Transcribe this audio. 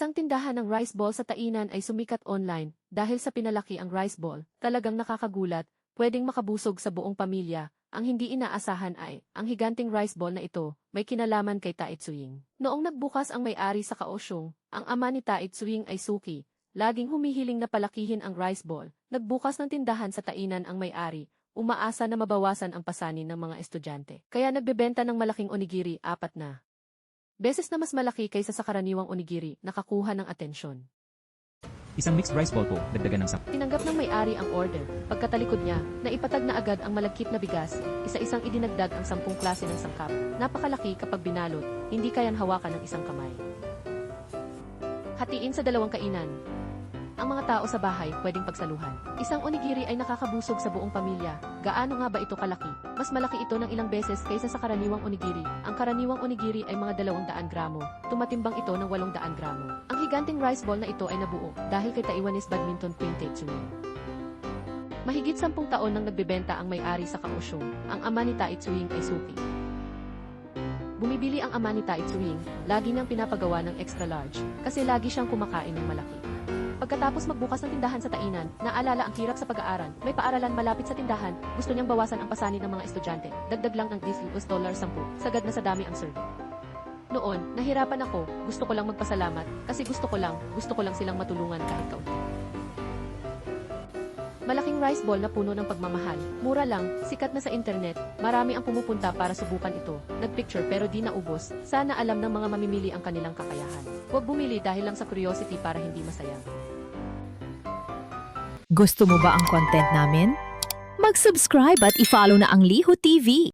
Isang tindahan ng rice ball sa Tainan ay sumikat online dahil sa pinalaki ang rice ball. Talagang nakakagulat, pwedeng makabusog sa buong pamilya. Ang hindi inaasahan ay, ang higanting rice ball na ito, may kinalaman kay Tait Suing. Noong nagbukas ang may-ari sa Kaohsiung, ang ama ni Tait Suing ay Suki. Laging humihiling na palakihin ang rice ball. Nagbukas ng tindahan sa Tainan ang may-ari, umaasa na mabawasan ang pasanin ng mga estudyante. Kaya nagbebenta ng malaking onigiri, 4 na beses na mas malaki kaysa sa karaniwang onigiri, nakakuha ng atensyon. Isang mixed rice ball po, dagdagan ng Tinanggap ng may-ari ang order. Pagkatalikod niya, naipatag na agad ang malagkit na bigas, isa-isang idinagdag ang 10 klase ng sangkap. Napakalaki kapag binalot, hindi kayang hawakan ng isang kamay. Hatiin sa 2 kainan. Ang mga tao sa bahay pwedeng pagsaluhan. Isang onigiri ay nakakabusog sa buong pamilya. Gaano nga ba ito kalaki? Mas malaki ito ng ilang beses kaysa sa karaniwang onigiri. Ang karaniwang onigiri ay mga 200 gramo. Tumatimbang ito ng 800 gramo. Ang higanting rice ball na ito ay nabuo dahil kay Taiwanese badminton queen Tait Suing. Mahigit 10 taon nang nagbebenta ang may-ari sa Kaohsiung. Ang ama ni Tait Suing ay Suki. Bumibili ang ama ni Tait Suing, lagi niyang pinapagawa ng extra large kasi lagi siyang kumakain ng malaki. Pagkatapos magbukas ng tindahan sa Tainan, naalala ang hirap sa pag-aaral, may paaralan malapit sa tindahan, gusto niyang bawasan ang pasanin ng mga estudyante, dagdag lang ng $10, sagad na sa dami ang serve. Noon, nahirapan ako, gusto ko lang magpasalamat, kasi gusto ko lang silang matulungan kahit kaunti. Malaking rice ball na puno ng pagmamahal, mura lang, sikat na sa internet, marami ang pumupunta para subukan ito, nagpicture pero di naubos, sana alam ng mga mamimili ang kanilang kakayahan. Huwag bumili dahil lang sa curiosity para hindi masayang. Gusto mo ba ang content namin? Mag-subscribe at i-follow na ang Liho TV.